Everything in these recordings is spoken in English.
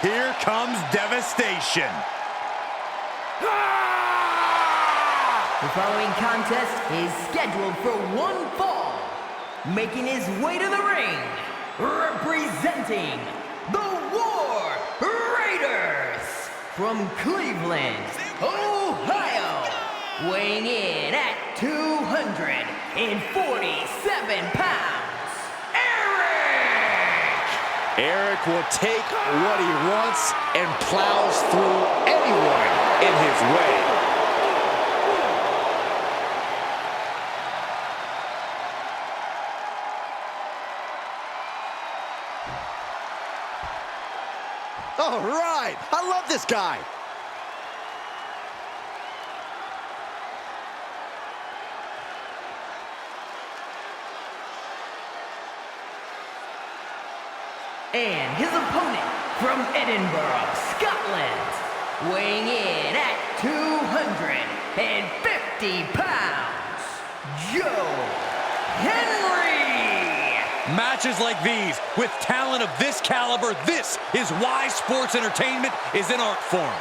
Here comes devastation. The following contest is scheduled for one fall. Making his way to the ring, representing the War Raiders from Cleveland, Ohio, weighing in at 247 pounds, Eric will take what he wants and plows through anyone in his way. All right, I love this guy. and his opponent from Edinburgh, Scotland, weighing in at 250 pounds, Joe Henry. Matches like these, with talent of this caliber, this is why sports entertainment is an art form.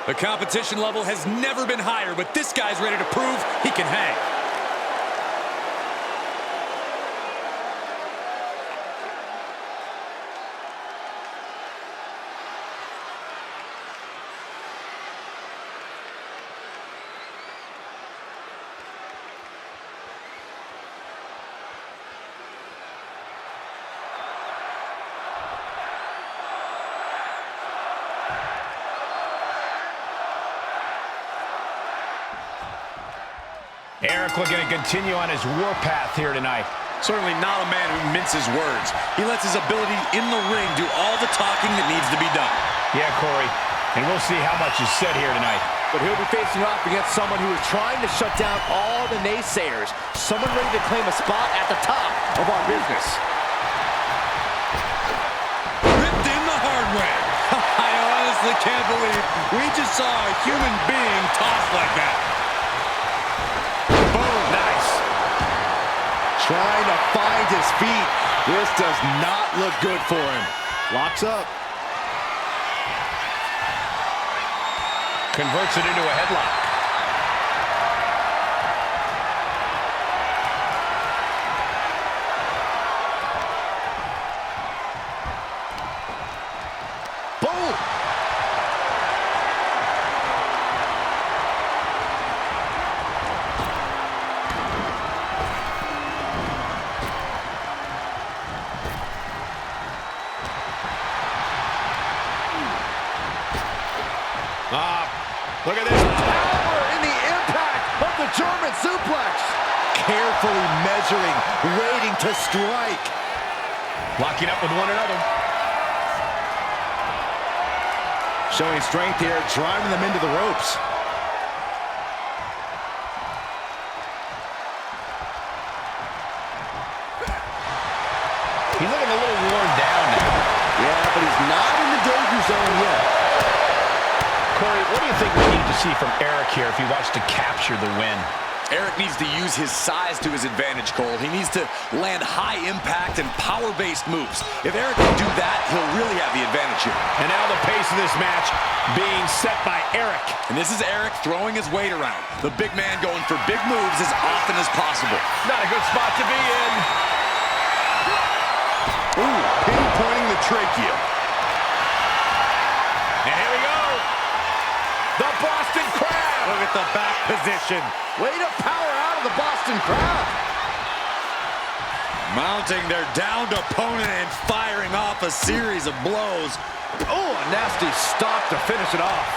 The competition level has never been higher, but this guy's ready to prove he can hang. Eric looking to continue on his warpath here tonight. Certainly not a man who minces words. He lets his ability in the ring do all the talking that needs to be done. Yeah, Corey, and we'll see how much is said here tonight. But he'll be facing off against someone who is trying to shut down all the naysayers. Someone ready to claim a spot at the top of our business. Ripped in the hard way. I honestly can't believe we just saw a human being tossed like that. Trying to find his feet. This does not look good for him. Locks up. Converts it into a headlock. Boom! Look at this power in the impact of the German suplex. Carefully measuring, waiting to strike. Locking up with one another. Showing strength here, driving them into the ropes. He's looking a little worn down now. Yeah, but he's not in the danger zone yet. Corey, what do you think we need to see from Eric here if he wants to capture the win? Eric needs to use his size to his advantage, Cole. He needs to land high impact and power-based moves. If Eric can do that, he'll really have the advantage here. And now the pace of this match being set by Eric. And this is Eric throwing his weight around. The big man going for big moves as often as possible. Not a good spot to be in. Ooh, pinpointing the trachea. And here we go. The Boston Crab. Look at the back position. Way to power out of the Boston Crab. Mounting their downed opponent and firing off a series of blows. Oh, a nasty stop to finish it off.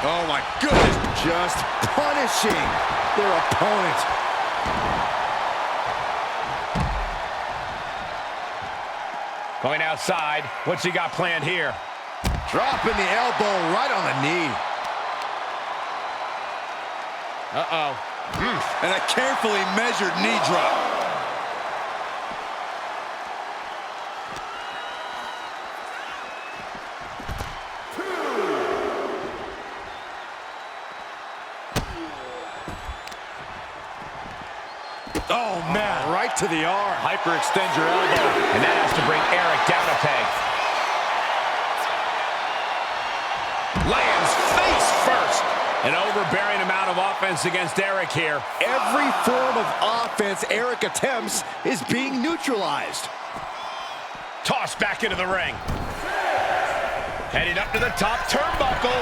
Oh my goodness. Just punishing their opponent. Going outside. What's he got planned here? Dropping the elbow right on the knee. Uh-oh. And a carefully measured knee drop. Oh, man, right to the arm. Hyperextend your elbow. And that has to bring Eric down a peg. Lands face first. An overbearing amount of offense against Eric here. Every form of offense Eric attempts is being neutralized. Tossed back into the ring. Heading up to the top turnbuckle.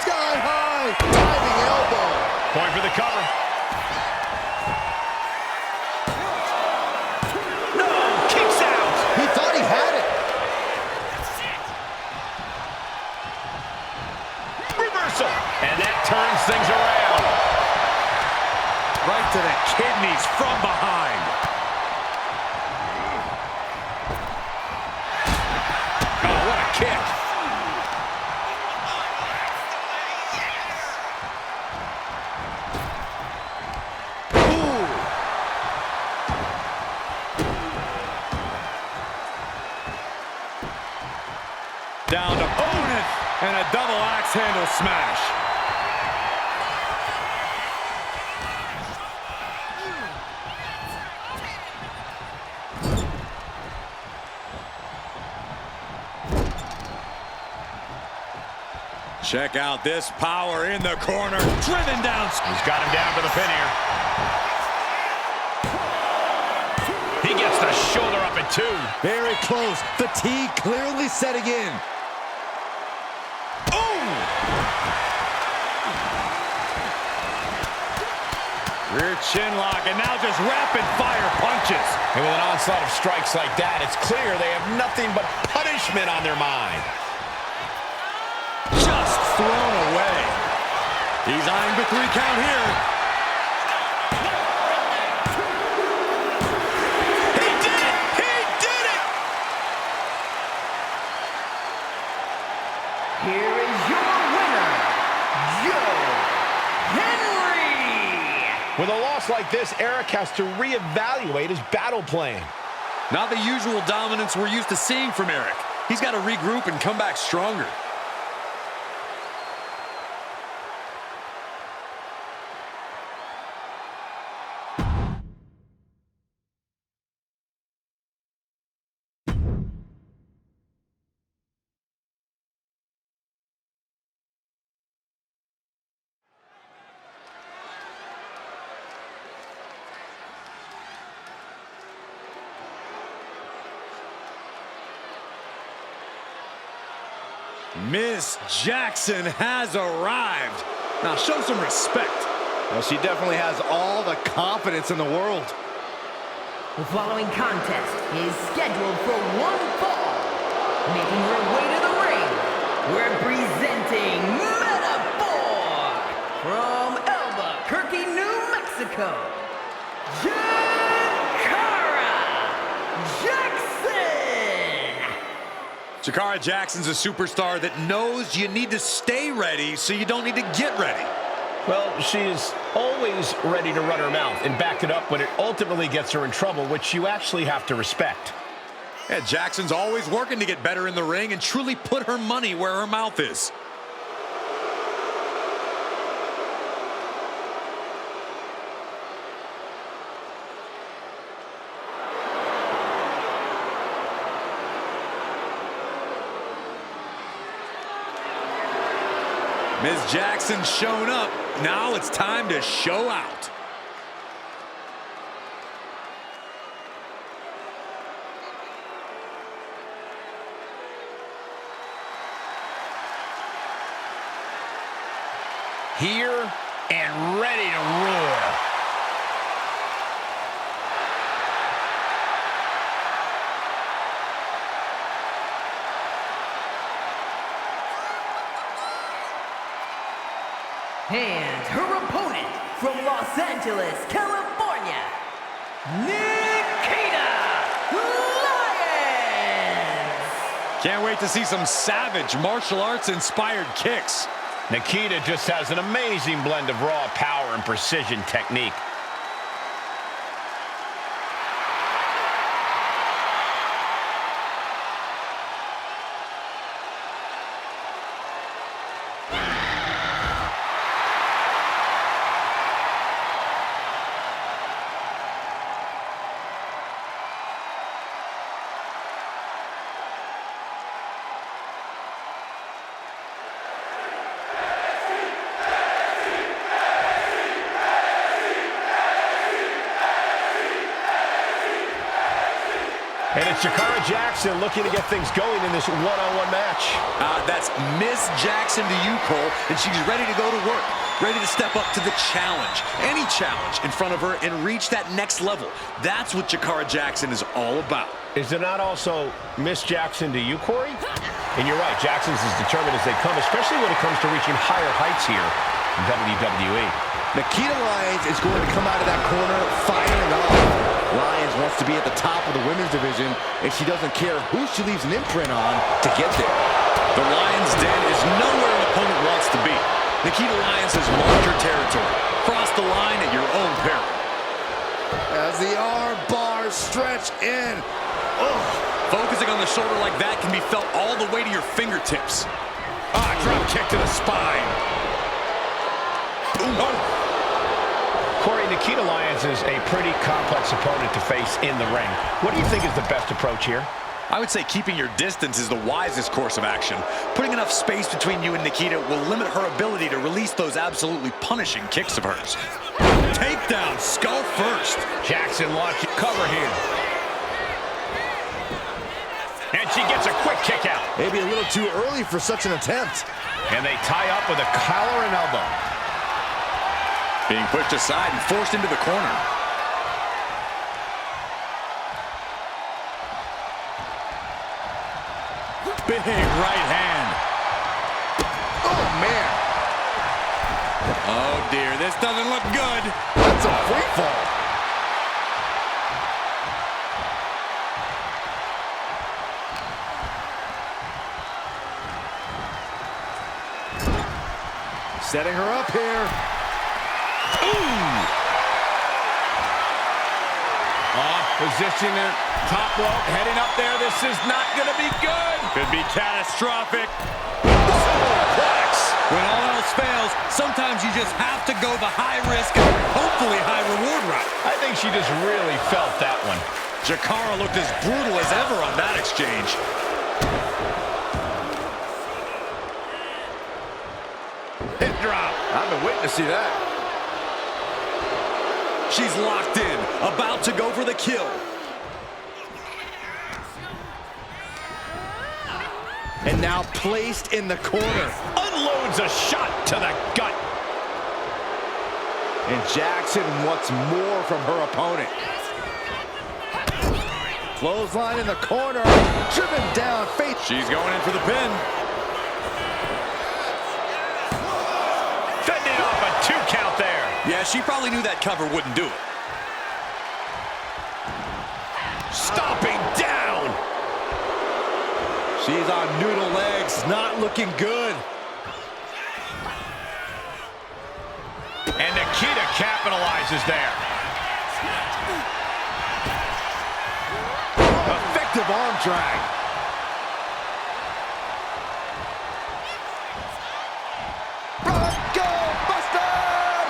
Sky high, diving elbow. Going for the cover. No, kicks out. He thought he had it. Reversal. And that turns things around. Right to the kidneys from behind. Oh, what a kick. Down to opponent and a double axe handle smash. Check out this power in the corner. Driven down. He's got him down for the pin here. He gets the shoulder up at 2. Very close. Fatigue clearly setting in. Rear chin lock, and now just rapid-fire punches. And with an onslaught of strikes like that, it's clear they have nothing but punishment on their mind. Just thrown away. He's eyeing the 3 count here. He did it! He did it! Here is your winner, Joe Henry. With a loss like this, Eric has to reevaluate his battle plan. Not the usual dominance we're used to seeing from Eric. He's got to regroup and come back stronger. Miss Jackson has arrived. Now show some respect. Well, she definitely has all the confidence in the world. The following contest is scheduled for one fall. Making her way to the ring, representing Metaphor from Albuquerque, New Mexico, Jakara Jackson. Jakara Jackson's a superstar that knows you need to stay ready so you don't need to get ready. Well, she is always ready to run her mouth and back it up when it ultimately gets her in trouble, which you actually have to respect. Yeah, Jackson's always working to get better in the ring and truly put her money where her mouth is. Ms. Jackson's shown up. Now it's time to show out. Here and ready to roar. And her opponent from Los Angeles, California, Nikita Can't wait to see some savage martial arts-inspired kicks. Nikita just has an amazing blend of raw power and precision technique. And it's Jakara Jackson looking to get things going in this one-on-one match. That's Miss Jackson to you, Cole, and she's ready to go to work, ready to step up to the challenge, any challenge in front of her, and reach that next level. That's what Jakara Jackson is all about. Is there not also Miss Jackson to you, Corey? And you're right, Jackson's as determined as they come, especially when it comes to reaching higher heights here in WWE. Nikita Lyons is going to come out of that corner firing off. Lyons wants to be at the top of the women's division, and she doesn't care who she leaves an imprint on to get there. The Lions' Den is nowhere an opponent wants to be. Nikita Lyons has marked her territory. Cross the line at your own peril. As the arm bars stretch in. Ugh. Focusing on the shoulder like that can be felt all the way to your fingertips. Drop kick to the spine. Ooh. Oh. Corey, Nikita Lyons is a pretty complex opponent to face in the ring. What do you think is the best approach here? I would say keeping your distance is the wisest course of action. Putting enough space between you and Nikita will limit her ability to release those absolutely punishing kicks of hers. Takedown, skull first. Jackson launching cover here. And she gets a quick kick out. Maybe a little too early for such an attempt. And they tie up with a collar and elbow. Being pushed aside and forced into the corner. Big right hand. Oh, man. Oh, dear. This doesn't look good. That's a free fall. Setting her up here. Position in top rope, heading up there. This is not going to be good. Could be catastrophic. When all else fails, sometimes you just have to go the high risk and hopefully high reward route. I think she just really felt that one. Jakara looked as brutal as ever on that exchange. Hip drop. I've been waiting to see that. She's locked in, about to go for the kill. And now placed in the corner. Unloads a shot to the gut. And Jackson wants more from her opponent. Clothesline in the corner. Driven down. Faith. She's going in for the pin. Fending off a 2 count there. Yeah, she probably knew that cover wouldn't do it. Stomping down. She's on noodle legs. Not looking good. And Nikita capitalizes there. Effective arm drag. Bronco Buster!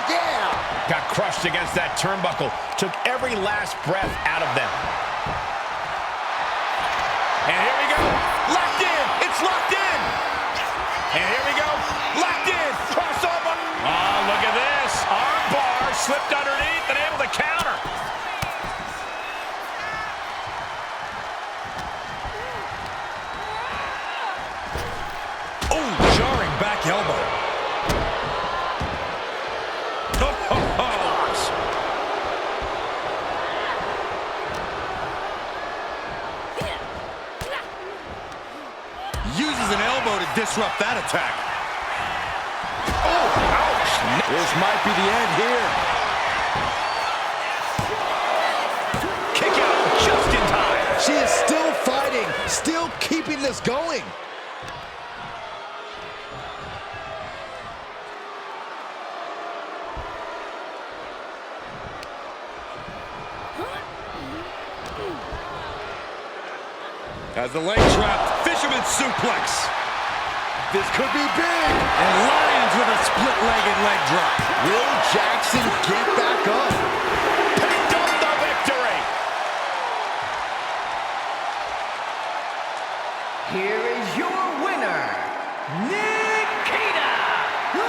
Yeah! Got crushed against that turnbuckle. Took every last breath out of them. And here we go. Locked in. It's locked in. And here we go. Locked in. Crossover. Oh, look at this. Arm bar slipped underneath and able to counter. Oh, jarring back elbow. Uses an elbow to disrupt that attack. Oh, ouch. This might be the end here. Kick out just in time. She is still fighting, still keeping keeping this going? As the leg trap, fisherman suplex. This could be big. And Lions with a split-legged leg drop. Will Jackson get back up? Picked up the victory. Here is your winner, Nikita Lyons!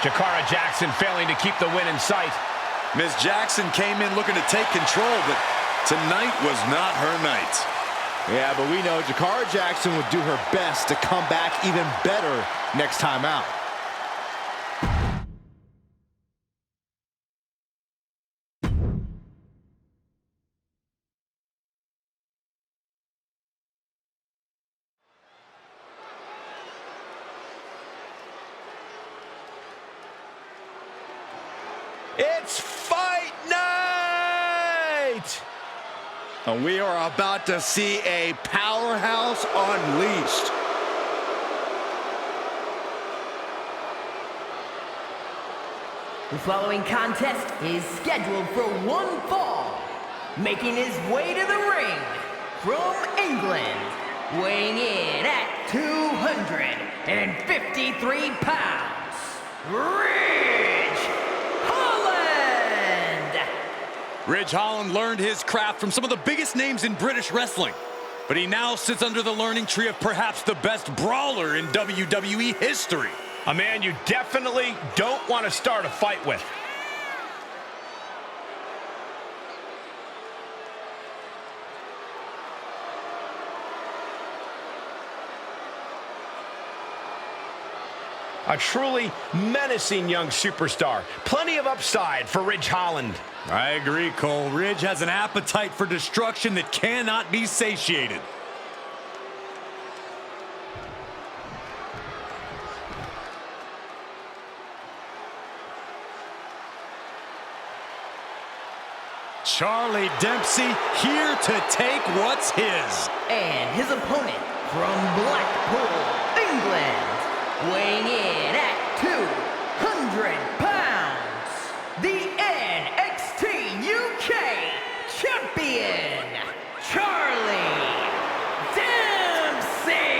Jakara Jackson failing to keep the win in sight. Ms. Jackson came in looking to take control, but tonight was not her night. Yeah, but we know Jakara Jackson would do her best to come back even better next time out. It's fight night! And we are about to see a powerhouse unleashed. The following contest is scheduled for one fall. Making his way to the ring from England, weighing in at 253 pounds, Ridge Holland! Ridge Holland learned his craft from some of the biggest names in British wrestling, but he now sits under the learning tree of perhaps the best brawler in WWE history. A man you definitely don't want to start a fight with. A truly menacing young superstar. Plenty of upside for Ridge Holland. I agree, Cole. Ridge has an appetite for destruction that cannot be satiated. Charlie Dempsey here to take what's his. And his opponent from Blackpool, England, weighing in at 200 pounds, the NXT UK champion, Charlie Dempsey!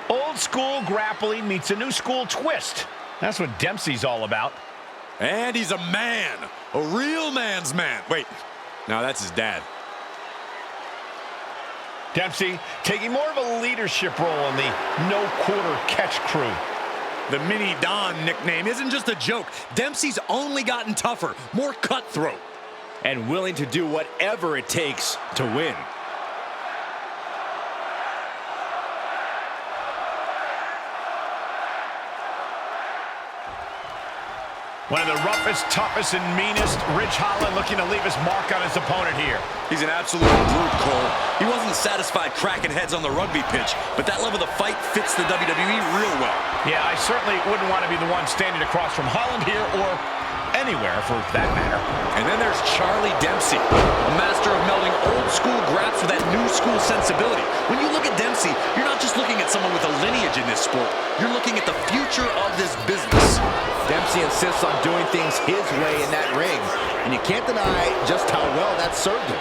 Old school grappling meets a new school twist. That's what Dempsey's all about. And he's a man. A real man's man. Wait, no, that's his dad. Dempsey taking more of a leadership role in the no-quarter catch crew. The Mini Don nickname isn't just a joke. Dempsey's only gotten tougher, more cutthroat. And willing to do whatever it takes to win. One of the roughest, toughest, and meanest. Ridge Holland looking to leave his mark on his opponent here. He's an absolute brute, Cole. He wasn't satisfied cracking heads on the rugby pitch, but that level of fight fits the WWE real well. Yeah, I certainly wouldn't want to be the one standing across from Holland here, or anywhere for that matter. And then there's Charlie Dempsey, a master of melding old school graps with that new school sensibility. When you look at Dempsey, you're not just looking at someone with a lineage in this sport. You're looking at the future of this business. Dempsey insists on doing things his way in that ring, and you can't deny just how well that served him.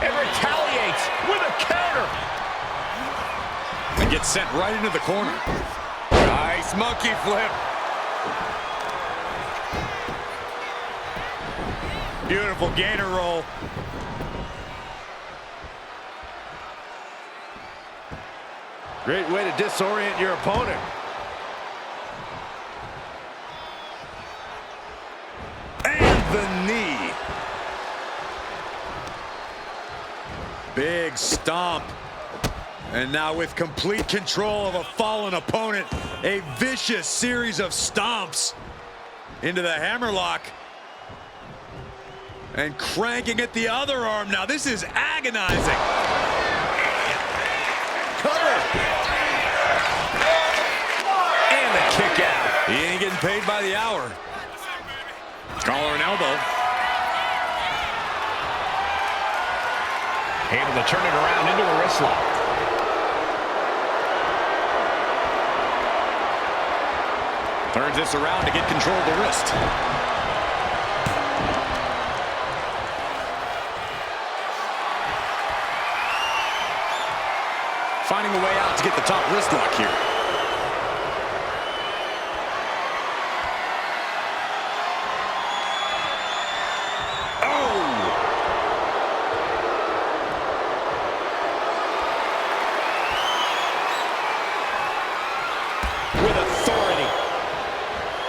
And retaliates with a counter. And gets sent right into the corner. Nice monkey flip. Beautiful gator roll. Great way to disorient your opponent. And the knee. Big stomp. And now with complete control of a fallen opponent, a vicious series of stomps into the hammerlock. And cranking at the other arm. Now this is agonizing. Cover! And the kick out. He ain't getting paid by the hour. Collar and elbow. Able to turn it around into a wrist lock. Turns this around to get control of the wrist. Finding a way out to get the top wrist lock here. With authority.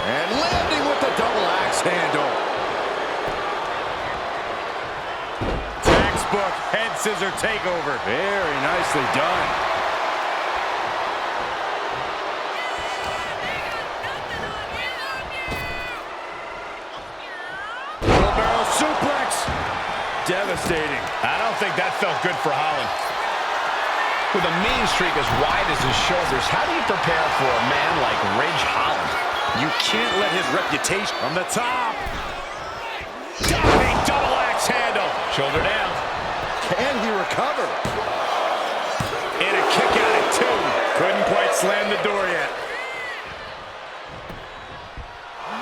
And landing with the double axe handle. Textbook head scissor takeover. Very nicely done. Wheelbarrow suplex. Devastating. I don't think that felt good for Holland. With a mean streak as wide as his shoulders, how do you prepare for a man like Ridge Holland? You can't let his reputation... From the top. Diving double axe handle. Shoulder down. Can he recover? And a kick out at 2. Couldn't quite slam the door yet.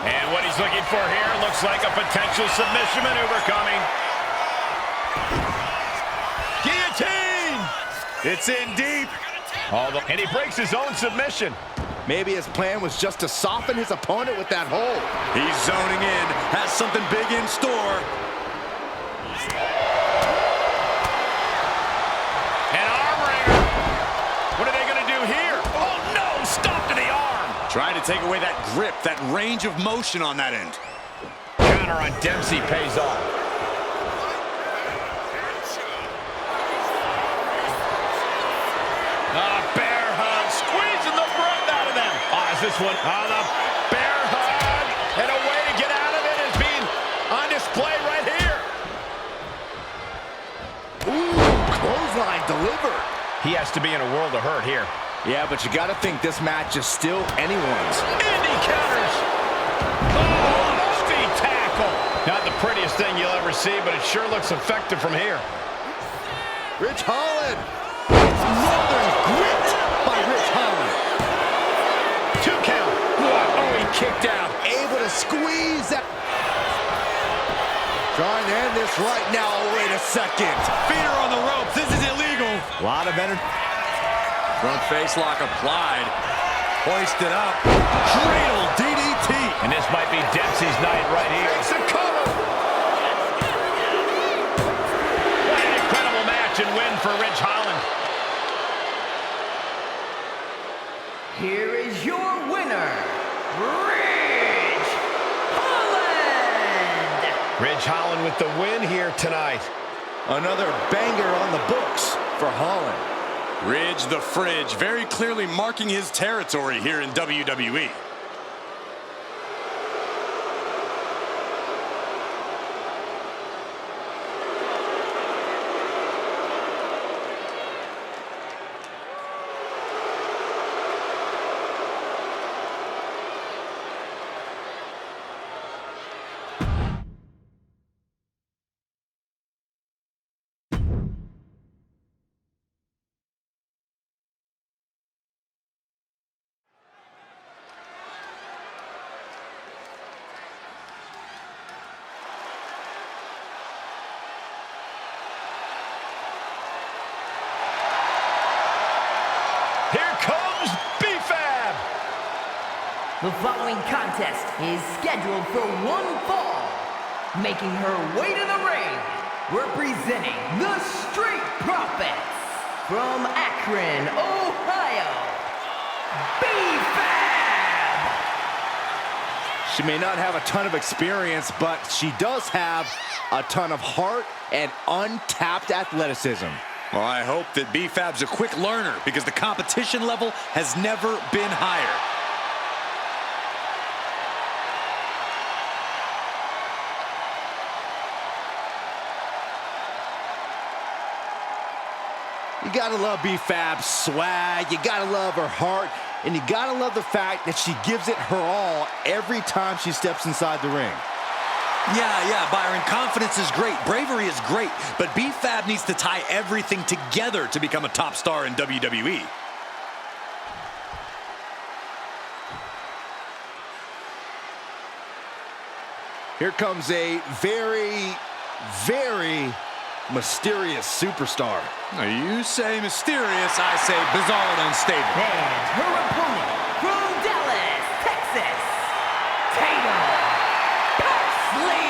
And what he's looking for here looks like a potential submission maneuver coming. Guillotine! It's in deep. And he breaks his own submission. Maybe his plan was just to soften his opponent with that hold. He's zoning in. Has something big in store. An arm wringer. What are they going to do here? Oh, no! Stop to the arm. Trying to take away that grip, that range of motion on that end. Counter on Dempsey pays off. Bear hug, squeezing the breath out of them. Is this one? The bear hug. And a way to get out of it is being on display right here. Ooh, clothesline delivered. He has to be in a world of hurt here. Yeah, but you got to think this match is still anyone's. Indy counters. Oh, speed tackle. Not the prettiest thing you'll ever see, but it sure looks effective from here. Ridge Holland. Northern grit by Ridge Holland. 2 count. What? Oh, he kicked out. Able to squeeze that. Trying to end this right now. Oh, wait a second. Feet are on the ropes. This is illegal. A lot of energy. Front face lock applied. Hoisted up. Cradle DDT. And this might be Dempsey's night right here. Makes a cover. What an incredible match and win for Ridge Holland. Here is your winner, Ridge Holland! Ridge Holland with the win here tonight. Another banger on the books for Holland. Ridge the Fridge, very clearly marking his territory here in WWE. Here comes B-Fab. The following contest is scheduled for one fall. Making her way to the ring, representing the Street Profits from Akron, Ohio, B-Fab. She may not have a ton of experience, but she does have a ton of heart and untapped athleticism. Well, I hope that B-Fab's a quick learner because the competition level has never been higher. You gotta love B-Fab's swag, you gotta love her heart, and you gotta love the fact that she gives it her all every time she steps inside the ring. Yeah, Byron, confidence is great, bravery is great, but B-Fab needs to tie everything together to become a top star in WWE. Here comes a very, very mysterious superstar. You say mysterious, I say bizarre and unstable. And her opponent from Dallas, Texas, Tatum Paxley.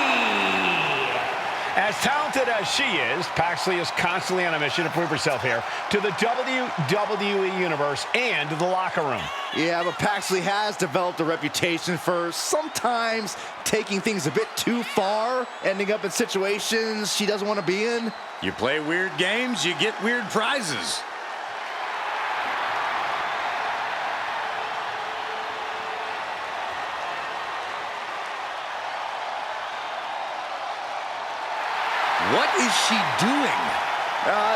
As talented as she is, Paxley is constantly on a mission to prove herself here to the WWE Universe and the locker room. Yeah, but Paxley has developed a reputation for sometimes taking things a bit too far, ending up in situations she doesn't want to be in. You play weird games, you get weird prizes. What is she doing?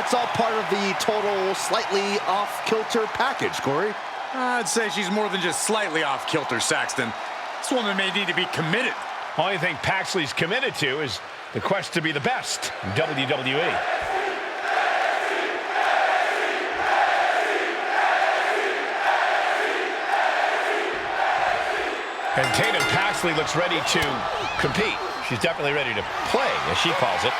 It's all part of the total slightly off-kilter package, Corey. I'd say she's more than just slightly off-kilter, Saxton. This woman may need to be committed. Only thing Paxley's committed to is the quest to be the best in WWE. And Tatum Paxley looks ready to compete. She's definitely ready to play, as she calls it.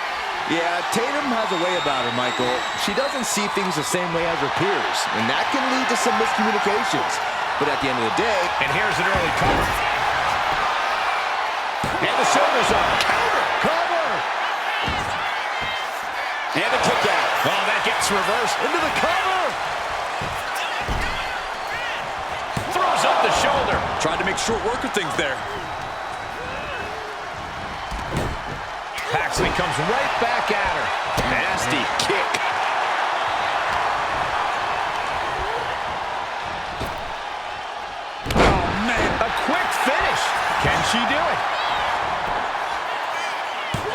Yeah, Tatum has a way about her, Michael. She doesn't see things the same way as her peers, and that can lead to some miscommunications. But at the end of the day... And here's an early cover. And the shoulders up. Cover! Cover! And the kick out. Oh, that gets reversed. Into the cover! Throws up the shoulder. Tried to make short work of things there. Paxley comes right back at her. Nasty kick. Oh, man. A quick finish. Can she do it?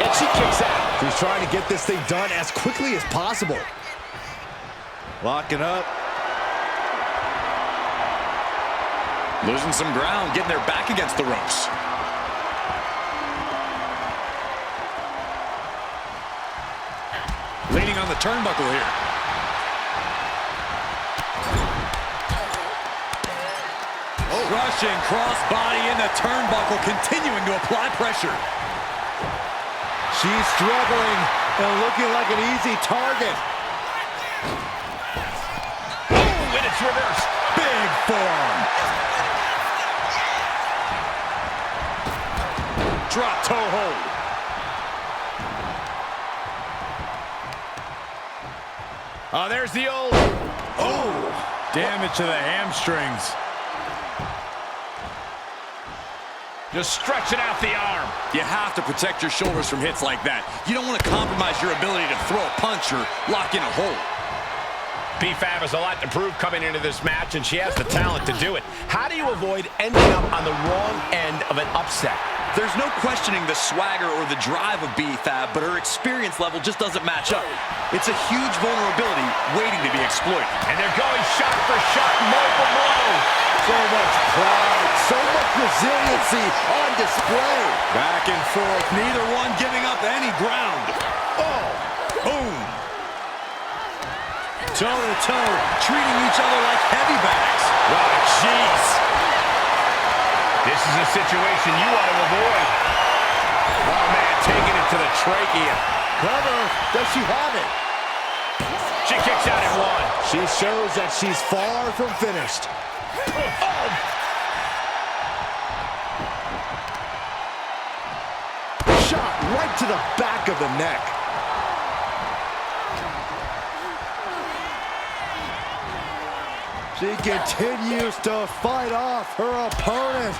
And she kicks out. She's trying to get this thing done as quickly as possible. Locking up. Losing some ground, getting their back against the ropes. Leaning on the turnbuckle here. Rushing crossbody in the turnbuckle, continuing to apply pressure. She's struggling and looking like an easy target. Oh, and it's reversed. Big forearm. Drop toe hold. Oh, there's the old... Oh, damage to the hamstrings. Just stretching out the arm. You have to protect your shoulders from hits like that. You don't want to compromise your ability to throw a punch or lock in a hold. B-Fab has a lot to prove coming into this match, and she has the talent to do it. How do you avoid ending up on the wrong end of an upset? There's no questioning the swagger or the drive of B-Fab, but her experience level just doesn't match up. It's a huge vulnerability waiting to be exploited. And they're going shot for shot, blow for blow. So much pride, so much resiliency on display. Back and forth, neither one giving up any ground. Oh, boom. Toe-to-toe, treating each other like heavy bags. Oh, jeez. This is a situation you want to avoid. Oh, man, taking it to the trachea. Cover. Does she have it? She kicks out at one. She shows that she's far from finished. Oh. Shot right to the back of the neck. She continues to fight off her opponent.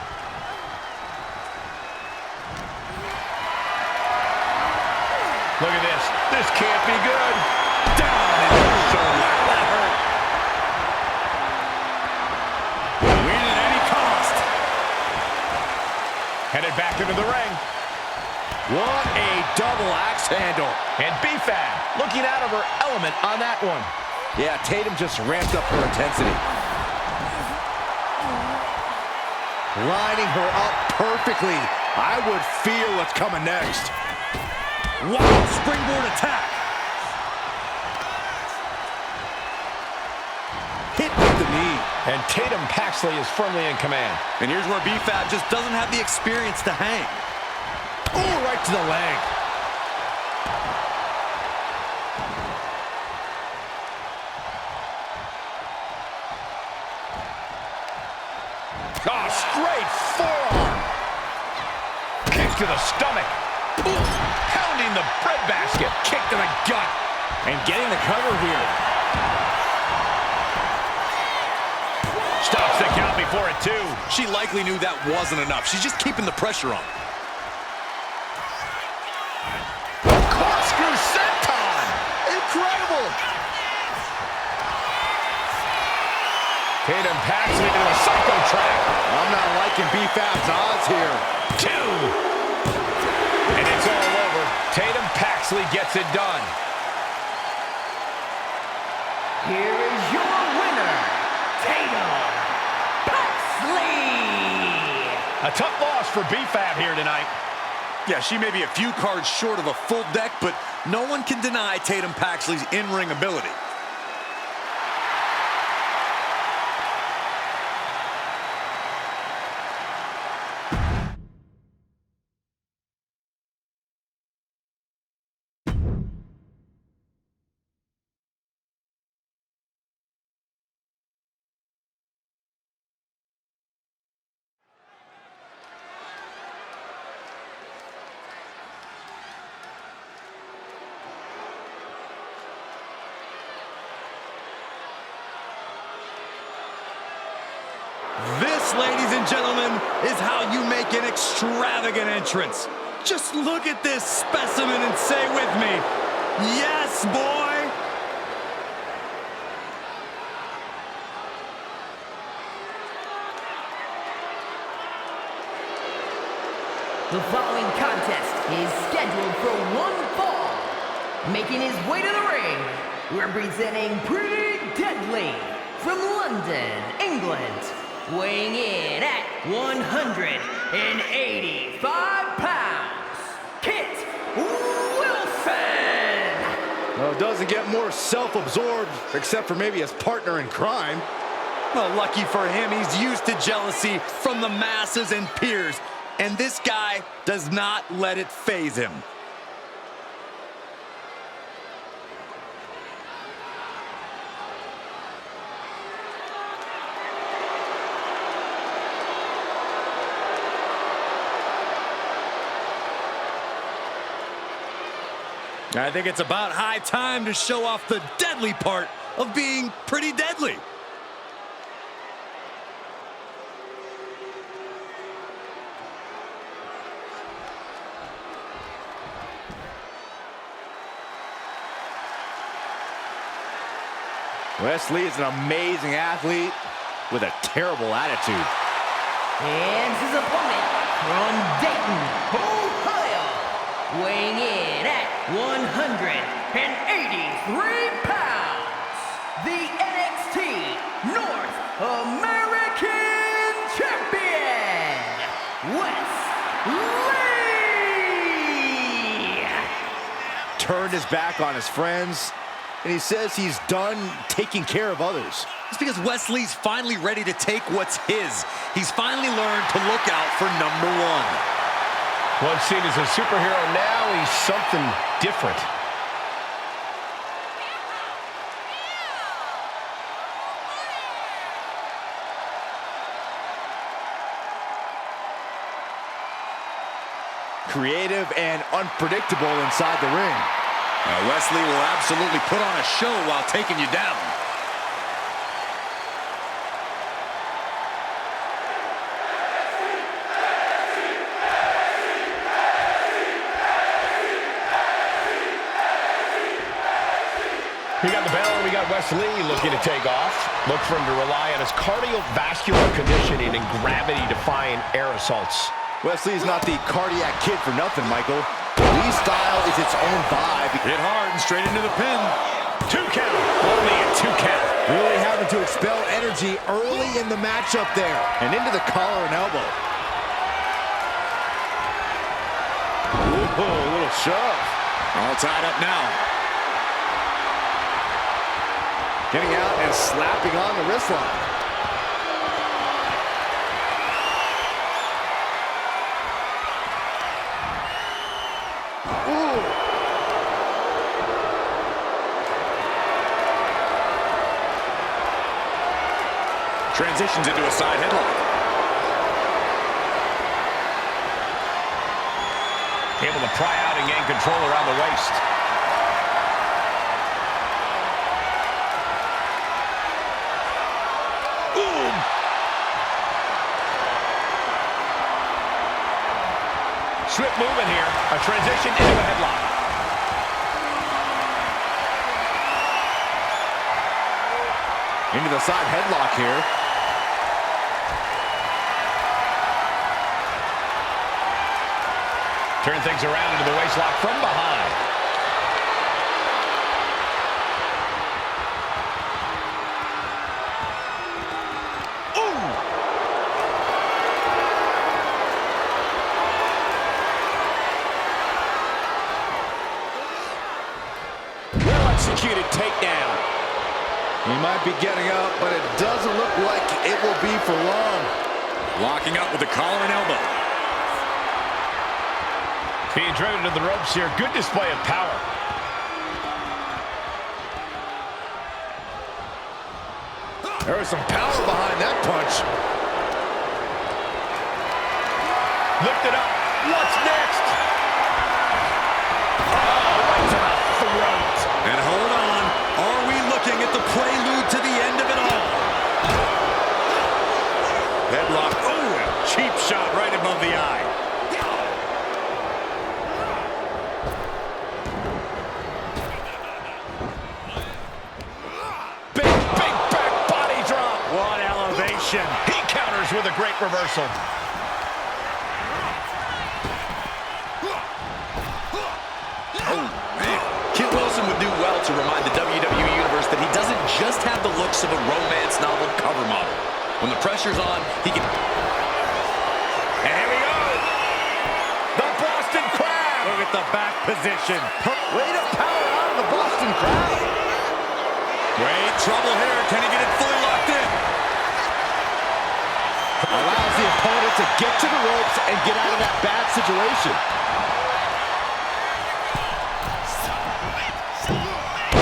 Look at this. This can't be good. Down and shoulder. That hurt. Win at any cost. Headed back into the ring. What a double axe handle. And B-Fab looking out of her element on that one. Yeah, Tatum just ramped up her intensity. Lining her up perfectly I would feel what's coming next. Wow, springboard attack. Hit with the knee. And Tatum Paxley is firmly in command. And here's where B-Fab just doesn't have the experience to hang. Oh, right to the leg. Oh, straight forearm. Kick to the stomach. Ooh, pounding the breadbasket. Kick to the gut. And getting the cover here. Stops the count before it, too. She likely knew that wasn't enough. She's just keeping the pressure on. Corkscrew senton. Incredible. Tatum Paxley into a psycho trap. I'm not liking B-Fab's odds here. 2. And it's all over. Tatum Paxley gets it done. Here is your winner, Tatum Paxley. A tough loss for B-Fab here tonight. Yeah, she may be a few cards short of a full deck, but no one can deny Tatum Paxley's in-ring ability. This, ladies and gentlemen, is how you make an extravagant entrance. Just look at this specimen and say with me, yes, boy! The following contest is scheduled for one fall. Making his way to the ring, representing Pretty Deadly from London, England. Weighing in at 185 pounds, Kit Wilson! Well, it doesn't get more self-absorbed, except for maybe his partner in crime. Well, lucky for him, he's used to jealousy from the masses and peers. And this guy does not let it faze him. I think it's about high time to show off the deadly part of being pretty deadly. Wesley is an amazing athlete with a terrible attitude. And his opponent from Dayton, Ohio, weighing in at 183 pounds, the NXT North American Champion, Wesley! Turned his back on his friends, and he says he's done taking care of others. It's because Wesley's finally ready to take what's his. He's finally learned to look out for number one. Once seen as a superhero, now he's something different. Creative and unpredictable inside the ring. Wesley will absolutely put on a show while taking you down. We got the bell, and we got Wesley looking to take off. Look for him to rely on his cardiovascular conditioning and gravity-defying air assaults. Wesley's not the cardiac kid for nothing, Michael. Lee's style is its own vibe. Hit hard and straight into the pin. 2 count. Only a 2 count. Really having to expel energy early in the matchup there. And into the collar and elbow. a little shove. All tied up now. Getting out and slapping on the wrist lock. Transitions into a side headlock. Able to pry out and gain control around the waist. Boom! Swift movement here. A transition into a headlock. Into the side headlock here. Turn things around into the waist lock from behind. Ooh! Well-executed takedown. He might be getting up, but it doesn't look like it will be for long. Locking up with the collar and elbow. Being driven to the ropes here. Good display of power. There was some power behind that punch. Lifted up. What's next? Oh, right to the throat. And hold on. Are we looking at the prelude to the end of it all? Headlock. Oh, a cheap shot right above the eye. He counters with a great reversal. Oh, man. Kit Wilson would do well to remind the WWE Universe that he doesn't just have the looks of a romance novel cover model. When the pressure's on, he can... And here we go. The Boston Crab. Look at the back position. Way to power out of the Boston Crab. Great trouble here. Can he get it fully locked in? Allows the opponent to get to the ropes and get out of that bad situation.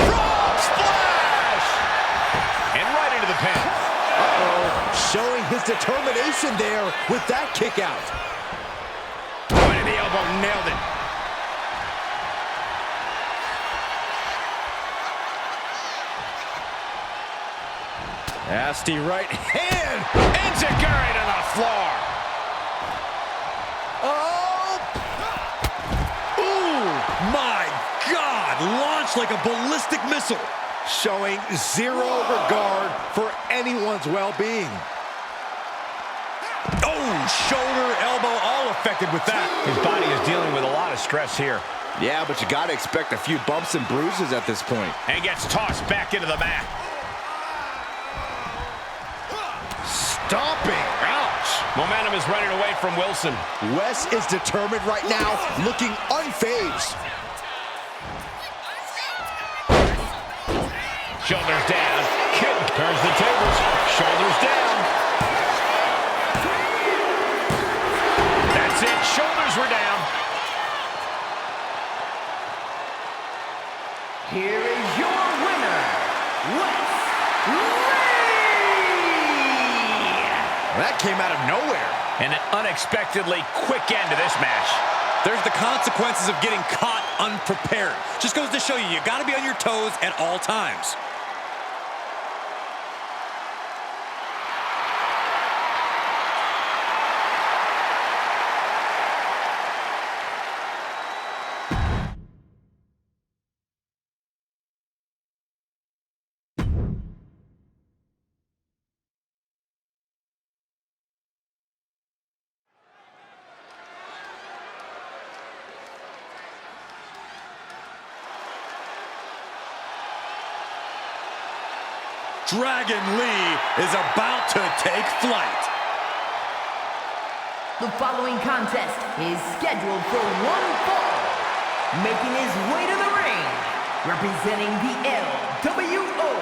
Frog splash! And right into the pin. Uh-oh. Showing his determination there with that kick out. Right in the elbow. Nailed it. Nasty right hand. Enziguri to the floor. Oh! Ooh, my God. Launched like a ballistic missile. Showing zero regard for anyone's well-being. Oh, shoulder, elbow, all affected with that. His body is dealing with a lot of stress here. Yeah, but you got to expect a few bumps and bruises at this point. And gets tossed back into the mat. Stomping. Ouch. Momentum is running away from Wilson. Wes is determined right now, looking unfazed. Shoulders down. Kit turns the tables. Shoulders down. That's it. Shoulders were down. Here is your winner, Wes Lee! That came out of nowhere. And an unexpectedly quick end to this match. There's the consequences of getting caught unprepared. Just goes to show you, you got to be on your toes at all times. Dragon Lee is about to take flight. The following contest is scheduled for one fall, making his way to the ring, representing the LWO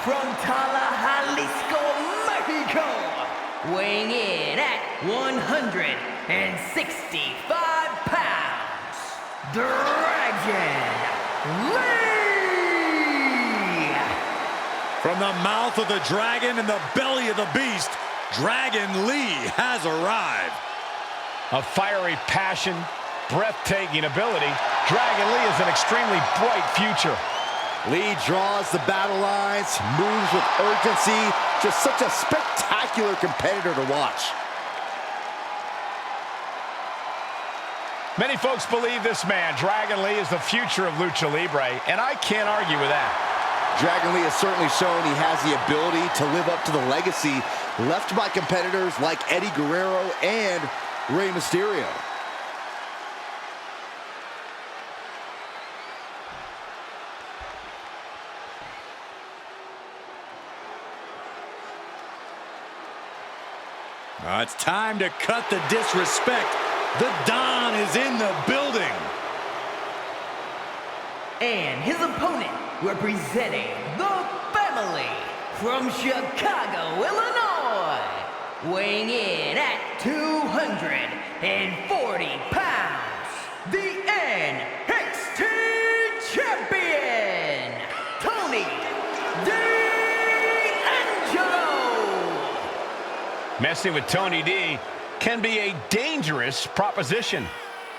from Jalisco, Mexico, weighing in at 165 pounds, Dragon Lee! From the mouth of the dragon and the belly of the beast, Dragon Lee has arrived. A fiery passion, breathtaking ability. Dragon Lee has an extremely bright future. Lee draws the battle lines, moves with urgency. Just such a spectacular competitor to watch. Many folks believe this man, Dragon Lee, is the future of Lucha Libre, and I can't argue with that. Dragon Lee has certainly shown he has the ability to live up to the legacy left by competitors like Eddie Guerrero and Rey Mysterio. It's time to cut the disrespect. The Don is in the building. And his opponent, representing the family from Chicago, Illinois, weighing in at 240 pounds, the NXT Champion, Tony D'Angelo! Messing with Tony D can be a dangerous proposition.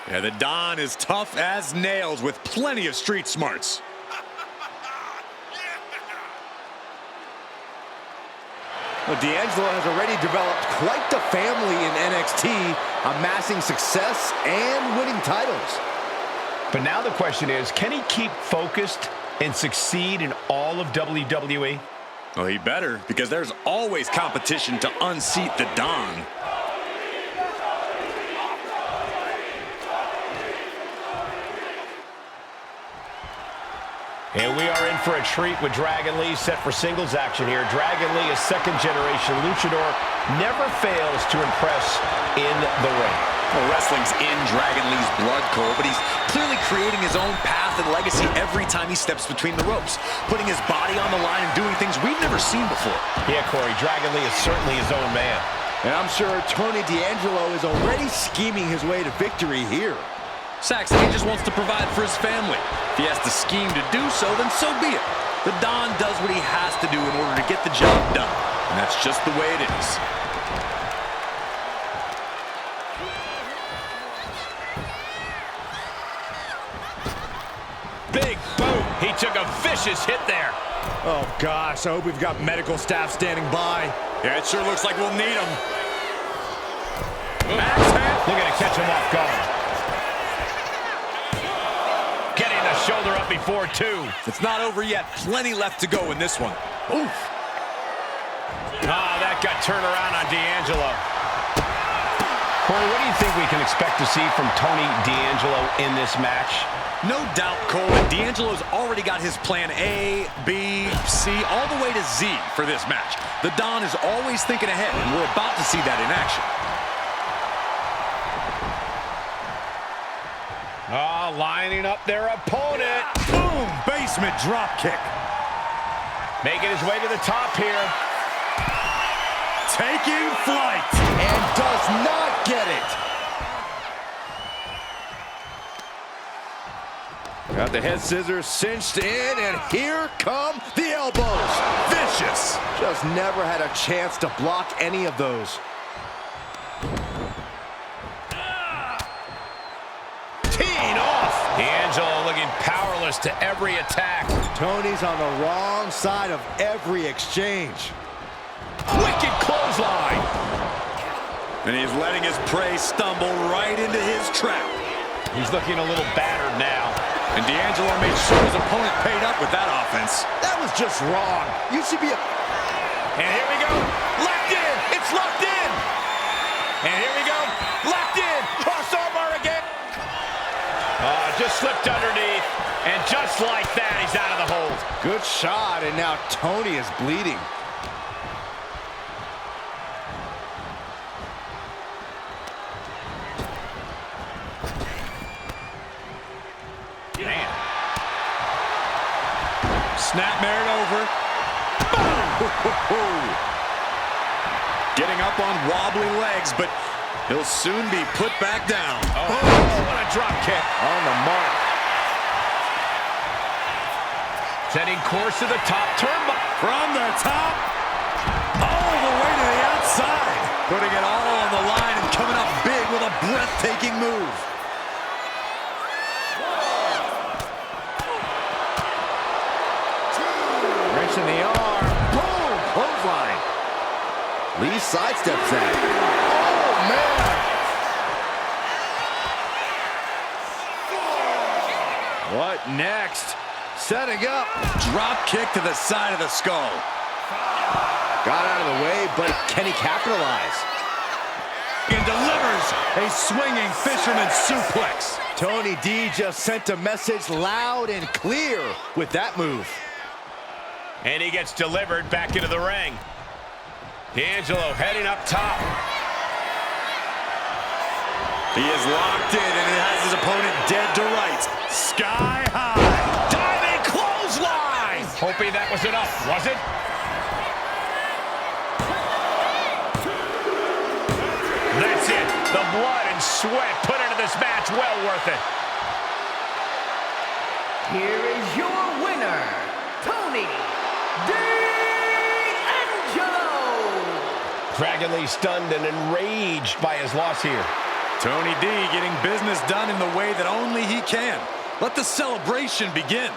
Yeah, the Don is tough as nails with plenty of street smarts. Well, D'Angelo has already developed quite the family in NXT, amassing success and winning titles. But now the question is, can he keep focused and succeed in all of WWE? Well, he better, because there's always competition to unseat the Don. And we are in for a treat with Dragon Lee set for singles action here. Dragon Lee, a second-generation luchador, never fails to impress in the ring. Well, wrestling's in Dragon Lee's blood, Cole, but he's clearly creating his own path and legacy every time he steps between the ropes, putting his body on the line and doing things we've never seen before. Yeah, Corey, Dragon Lee is certainly his own man. And I'm sure Tony D'Angelo is already scheming his way to victory here. Saxon, he just wants to provide for his family. If he has to scheme to do so, then so be it. The Don does what he has to do in order to get the job done. And that's just the way it is. Big boot. He took a vicious hit there. Oh, gosh, I hope we've got medical staff standing by. Yeah, it sure looks like we'll need him. Axe head. Looking to catch him off guard. Getting the shoulder up before two. It's not over yet. Plenty left to go in this one. Oof. Ah, that got turned around on D'Angelo. Corey, what do you think we can expect to see from Tony D'Angelo in this match? No doubt, Cole, that D'Angelo's already got his plan A, B, C, all the way to Z for this match. The Don is always thinking ahead, and we're about to see that in action. Oh, lining up their opponent. Boom! Basement drop kick. Making his way to the top here. Taking flight. And does not get it. Got the head scissors cinched in, and here come the elbows. Vicious. Just never had a chance to block any of those. Teeing off. D'Angelo looking powerless to every attack. Tony's on the wrong side of every exchange. Wicked clothesline. And he's letting his prey stumble right into his trap. He's looking a little battered now. And D'Angelo made sure his opponent paid up with that offense. That was just wrong. You should be a... And here we go. Locked in. It's locked in. And here we go. Locked in. Crossover again. Just slipped underneath. And just like that, he's out of the hold. Good shot, and now Tony is bleeding. Snapmare it over. Getting up on wobbly legs, but he'll soon be put back down. Oh, what a drop kick. On the mark. Setting course to the top turnbuckle. From the top, all the way to the outside. Putting it all on the line and coming up big with a breathtaking move. Wrench in the arm. Boom! Clothesline. Lee sidesteps that. Oh, man! What next? Setting up. Drop kick to the side of the skull. Got out of the way, but can he capitalize? And delivers a swinging fisherman suplex. Tony D just sent a message loud and clear with that move. And he gets delivered back into the ring. D'Angelo heading up top. He is locked in and he has his opponent dead to rights. Sky high. Diving clothesline. Hoping that was enough, was it? That's it. The blood and sweat put into this match, well worth it. Here is your winner, Tony D'Angelo. Dragon Lee stunned and enraged by his loss here. Tony D getting business done in the way that only he can. Let the celebration begin.